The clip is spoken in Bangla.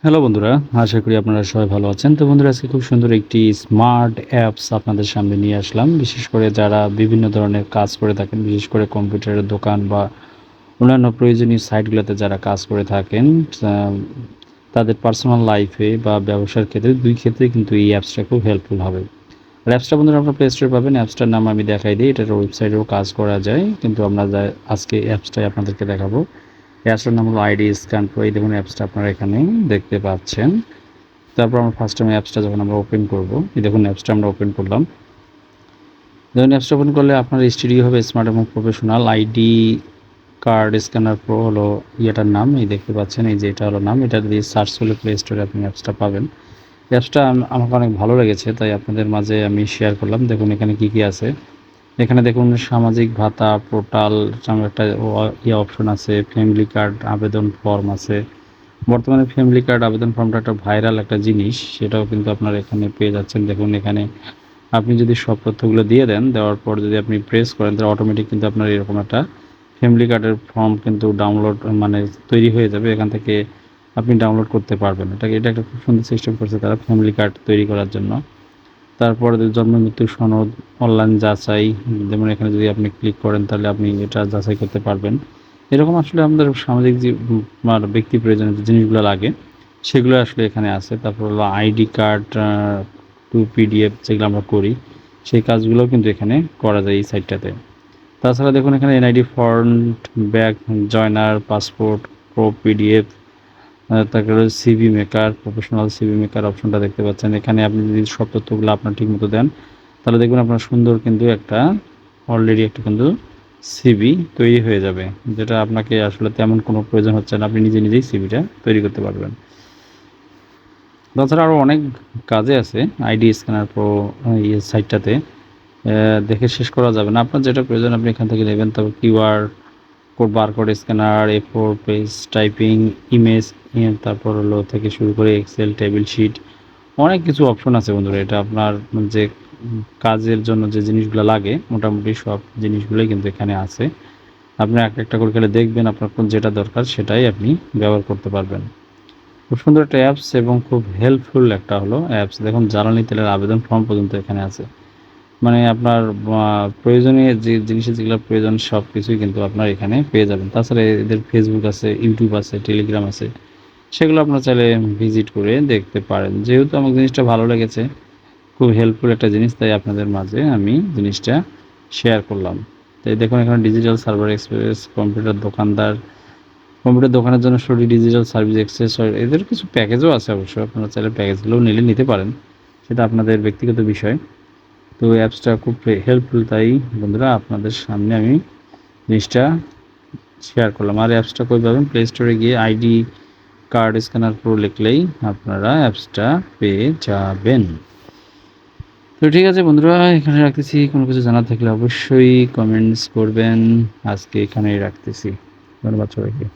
হ্যালো বন্ধুরা, আশা করি আপনারা সবাই ভালো আছেন। তো বন্ধুরা, আজকে খুব সুন্দর একটি স্মার্ট অ্যাপস আপনাদের সামনে নিয়ে আসলাম। বিশেষ করে যারা বিভিন্ন ধরনের কাজ করে থাকেন, বিশেষ করে কম্পিউটারের দোকান বা অন্যান্য প্রয়োজনীয় সাইটগুলোতে যারা কাজ করে থাকেন, আ তাদের পার্সোনাল লাইফে বা ব্যবসার ক্ষেত্রে ২ ক্ষেত্রেই কিন্তু এই অ্যাপসটা খুব হেল্পফুল হবে। আর অ্যাপসটা বন্ধুরা আপনারা প্লে স্টোরে পাবেন। অ্যাপসটার নাম আমি দেখাই দিই। এটার ওয়েবসাইটেও কাজ করা যায়। কিন্তু আমরা আজকে অ্যাপসটাই আপনাদেরকে দেখাবো। অ্যাপসটার নাম হলো আইডি স্ক্যান প্রো। এই দেখুন অ্যাপসটা আপনারা এখানে দেখতে পাচ্ছেন। তারপর আমরা ফার্স্ট টাইম অ্যাপসটা যখন আমরা ওপেন করব, এই দেখুন অ্যাপসটা আমরা ওপেন করলাম। দেখুন অ্যাপসটা ওপেন করলে আপনার স্টুডিও হবে স্মার্ট এবং professional. ID card scanner pro হলো ইয়েটার নাম। এই দেখতে পাচ্ছেন, এই যে এটা হলো নাম। এটা দিয়ে সার্চ করলে প্লে স্টোরে আপনি অ্যাপসটা পাবেন। অ্যাপসটা আমাকে অনেক ভালো লেগেছে, তাই আপনাদের মাঝে আমি শেয়ার করলাম। দেখুন এখানে কি আছে। এখানে দেখুন সামাজিক ভাতা পোর্টাল নামে একটা অপশন আছে। ফ্যামিলি কার্ড আবেদন ফর্ম আছে। বর্তমানে ফ্যামিলি কার্ড আবেদন ফর্মটা একটা ভাইরাল একটা জিনিস, সেটাও কিন্তু আপনারা এখানে পেয়ে যাচ্ছেন। দেখুন এখানে আপনি যদি সব তথ্যগুলো দিয়ে দেন, দেওয়ার পর যদি আপনি প্রেস করেন, তাহলে অটোমেটিক কিন্তু আপনার এরকম একটা ফ্যামিলি কার্ডের ফর্ম কিন্তু ডাউনলোড মানে তৈরি হয়ে যাবে। এখান থেকে আপনি ডাউনলোড করতে পারবেন। এটা একটা খুব সুন্দর সিস্টেম করছে তারা ফ্যামিলি কার্ড তৈরি করার জন্য। তারপরে জন্ম মৃত্যু সনদ অনলাইন যাচাই, যেমন এখানে যদি আপনি ক্লিক করেন তাহলে আপনি এটা যাচাই করতে পারবেন। এরকম আসলে আমাদের সামাজিক যে আর ব্যক্তি প্রয়োজনীয় যে জিনিসগুলো লাগে সেগুলো আসলে এখানে আছে। তারপর হলো আইডি কার্ড টু পিডিএফ যেগুলো আমরা করি, সেই কাজগুলোও কিন্তু এখানে করা যায় এই সাইটটাতে। তাছাড়া দেখুন এখানে এনআইডি ফন্ট, ব্যাক জয়নার, পাসপোর্ট, প্রো পিডিএফ, তারপরে CV maker, professional CV maker অপশনটা দেখতে পাচ্ছেন। এখানে আপনি যদি সব তথ্যগুলো আপনার ঠিকমতো দেন, তাহলে দেখবেন আপনার সুন্দর কিন্তু একটা অলরেডি একটা কিন্তু সিভি তৈরি হয়ে যাবে। যেটা আপনাকে আসলে তেমন কোনো প্রয়োজন হচ্ছে না। আপনি নিজেই সিভিটা তৈরি করতে পারবেন। তাছাড়া আরও অনেক কাজে আছে আইডি স্ক্যানার প্রো সাইটটাতে। দেখে শেষ করা যাবে না। আপনার যেটা প্রয়োজন আপনি এখান থেকে নেবেন। তারপর QR code, barcode scanner, A4 page typing, image, তারপর হলো থেকে শুরু করে এক্সেল, টেবিল শিট, অনেক কিছু অপশন আছে বন্ধুরা। এটা আপনার যে কাজের জন্য যে জিনিসগুলো লাগে মোটামুটি সব জিনিসগুলোই কিন্তু এখানে আছে। আপনি একটা করে খেলে দেখবেন আপনার কোন যেটা দরকার সেটাই আপনি ব্যবহার করতে পারবেন। খুব সুন্দর একটা অ্যাপস এবং খুব হেল্পফুল একটা হলো অ্যাপস। দেখুন জ্বালানি তেলের আবেদন ফর্ম পর্যন্ত এখানে আছে। মানে আপনার প্রয়োজনীয় যে জিনিসের যেগুলো প্রয়োজন সব কিছুই কিন্তু আপনার এখানে পেয়ে যাবেন। তাছাড়া এদের ফেসবুক আছে, ইউটিউব আছে, টেলিগ্রাম আছে। সেগুলো আপনারা চাইলে ভিজিট করে দেখতে পারেন। যেহেতু আমার জিনিসটা ভালো লেগেছে, খুব হেল্পফুল একটা জিনিস, তাই আপনাদের মাঝে আমি জিনিসটা শেয়ার করলাম। তাই দেখুন এখানে ডিজিটাল সার্ভার এক্সপ্রেস, কম্পিউটার দোকানদার, কম্পিউটার দোকানের জন্য শুধু ডিজিটাল সার্ভিস এক্সেসর, এদের কিছু প্যাকেজও আছে অবশ্য। আপনারা চাইলে প্যাকেজগুলোও নিতে পারেন। সেটা আপনাদের ব্যক্তিগত বিষয়। তো অ্যাপসটা খুব হেল্পফুল, তাই বন্ধুরা আপনাদের সামনে আমি জিনিসটা শেয়ার করলাম। আর অ্যাপসটা কই পাবেন? প্লে স্টোরে গিয়ে আইডি কার্ড স্ক্যানার প্রো লিখলেই আপনারা অ্যাপসটা পেয়ে যাবেন। তো ঠিক আছে বন্ধুরা, এখানে রাখতেছি। কোনো কিছু জানার থাকলে অবশ্যই কমেন্টস করবেন। আজকে এখানেই রাখতেছি। ধন্যবাদ সবাইকে।